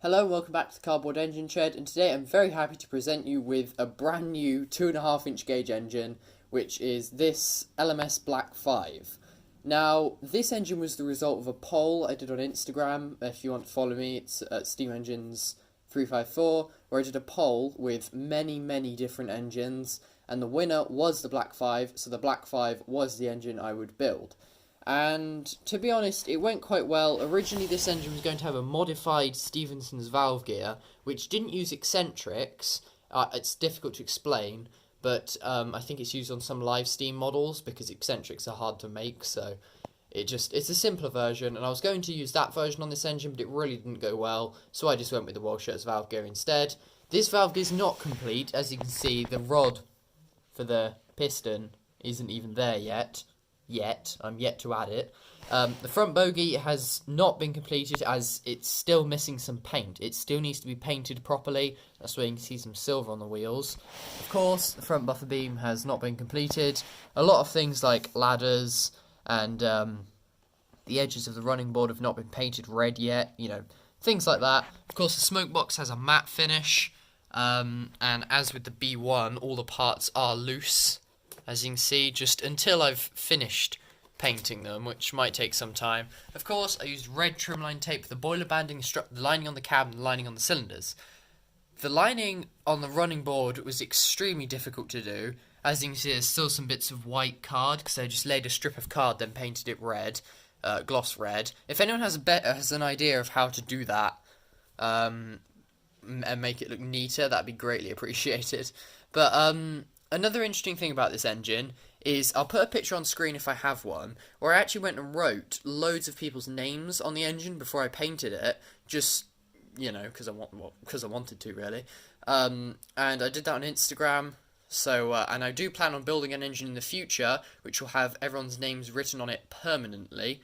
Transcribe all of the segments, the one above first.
Hello and welcome back to the Cardboard Engine Shed, and today I'm very happy to present you with a brand new 2.5 inch gauge engine, which is this LMS Black 5. Now, this engine was the result of a poll I did on Instagram. If you want to follow me, it's at Steam Engines 354, where I did a poll with many different engines, and the winner was the Black 5, so the Black 5 was the engine I would build. And to be honest, it went quite well. Originally, this engine was going to have a modified Stephenson's valve gear, which didn't use eccentrics. It's difficult to explain, but I think it's used on some live steam models because eccentrics are hard to make, so it's a simpler version. And I was going to use that version on this engine, but it really didn't go well, so I just went with the Walschaerts valve gear instead. This valve gear is not complete. As you can see, the rod for the piston isn't even there yet. I'm yet to add it. The front bogie has not been completed as it's still missing some paint. It still needs to be painted properly. That's why you can see some silver on the wheels. Of course, the front buffer beam has not been completed. A lot of things like ladders and the edges of the running board have not been painted red yet. You know, things like that. Of course, the smoke box has a matte finish. And as with the B1, all the parts are loose. As you can see, just until I've finished painting them, which might take some time. Of course, I used red trimline tape for the boiler banding, the lining on the cab, and the lining on the cylinders. The lining on the running board was extremely difficult to do. As you can see, there's still some bits of white card, because I just laid a strip of card, then painted it red, gloss red. If anyone has an idea of how to do that, and make it look neater, that'd be greatly appreciated. But, another interesting thing about this engine is, I'll put a picture on screen if I have one, where I actually went and wrote loads of people's names on the engine before I painted it, just, you know, because I wanted to, really. And I did that on Instagram, so, and I do plan on building an engine in the future, which will have everyone's names written on it permanently.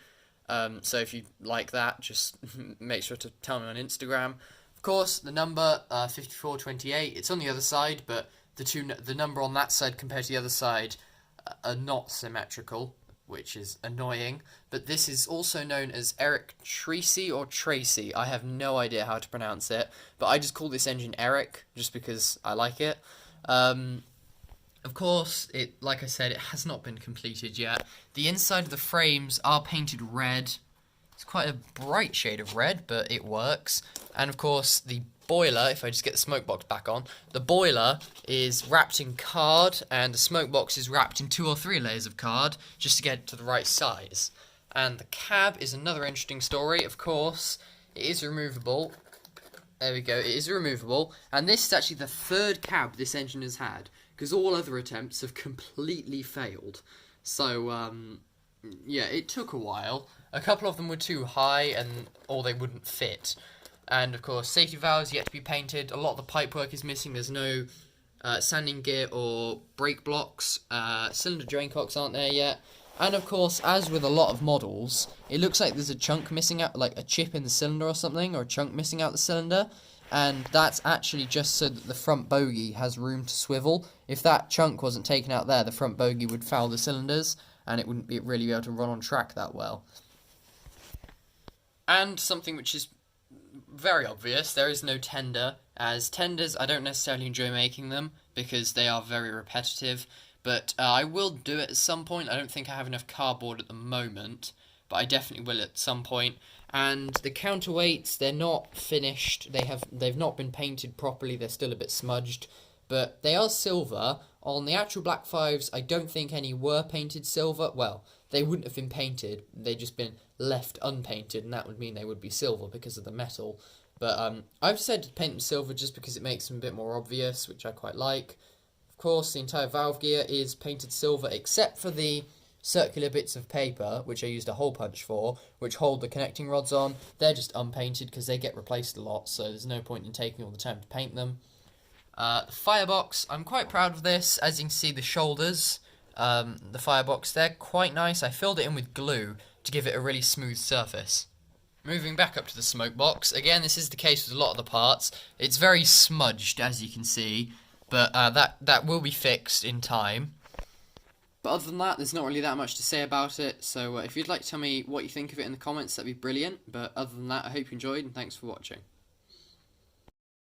So if you like that, just make sure to tell me on Instagram. Of course, the number, 5428, it's on the other side, but the number on that side compared to the other side are not symmetrical, which is annoying. But this is also known as Eric Tracy or Tracy. I have no idea how to pronounce it, but I just call this engine Eric just because I like it. Of course, like I said, it has not been completed yet. The inside of the frames are painted red. It's quite a bright shade of red, but it works. And of course, the boiler, if I just get the smoke box back on, the boiler is wrapped in card, and the smoke box is wrapped in 2 or 3 layers of card, just to get it to the right size. And the cab is another interesting story. Of course, it is removable. There we go, it is removable. And this is actually the 3rd cab this engine has had, because all other attempts have completely failed. So, yeah, it took a while. A couple of them were too high, or they wouldn't fit. And of course, safety valves yet to be painted. A lot of the pipework is missing. There's no sanding gear or brake blocks. Cylinder drain cocks aren't there yet. And of course, as with a lot of models, it looks like there's a chunk missing out, like a chip in the cylinder or something, or a chunk missing out the cylinder. And that's actually just so that the front bogie has room to swivel. If that chunk wasn't taken out there, the front bogie would foul the cylinders, and it wouldn't really be able to run on track that well. And something which is very obvious, there is no tender, as tenders, I don't necessarily enjoy making them, because they are very repetitive, but I will do it at some point. I don't think I have enough cardboard at the moment, but I definitely will at some point. And the counterweights, they're not finished, they've not been painted properly, they're still a bit smudged, but they are silver. On the actual Black 5s, I don't think any were painted silver. Well, they wouldn't have been painted, they'd just been left unpainted, and that would mean they would be silver because of the metal. But I've decided to paint them silver just because it makes them a bit more obvious, which I quite like. Of course, the entire valve gear is painted silver, except for the circular bits of paper, which I used a hole punch for, which hold the connecting rods on. They're just unpainted because they get replaced a lot, so there's no point in taking all the time to paint them. The firebox, I'm quite proud of this. As you can see, the shoulders, the firebox, they're quite nice. I filled it in with glue to give it a really smooth surface. Moving back up to the smoke box, again, this is the case with a lot of the parts. It's very smudged, as you can see, but that will be fixed in time. But other than that, there's not really that much to say about it, so if you'd like to tell me what you think of it in the comments, that'd be brilliant. But other than that, I hope you enjoyed, and thanks for watching.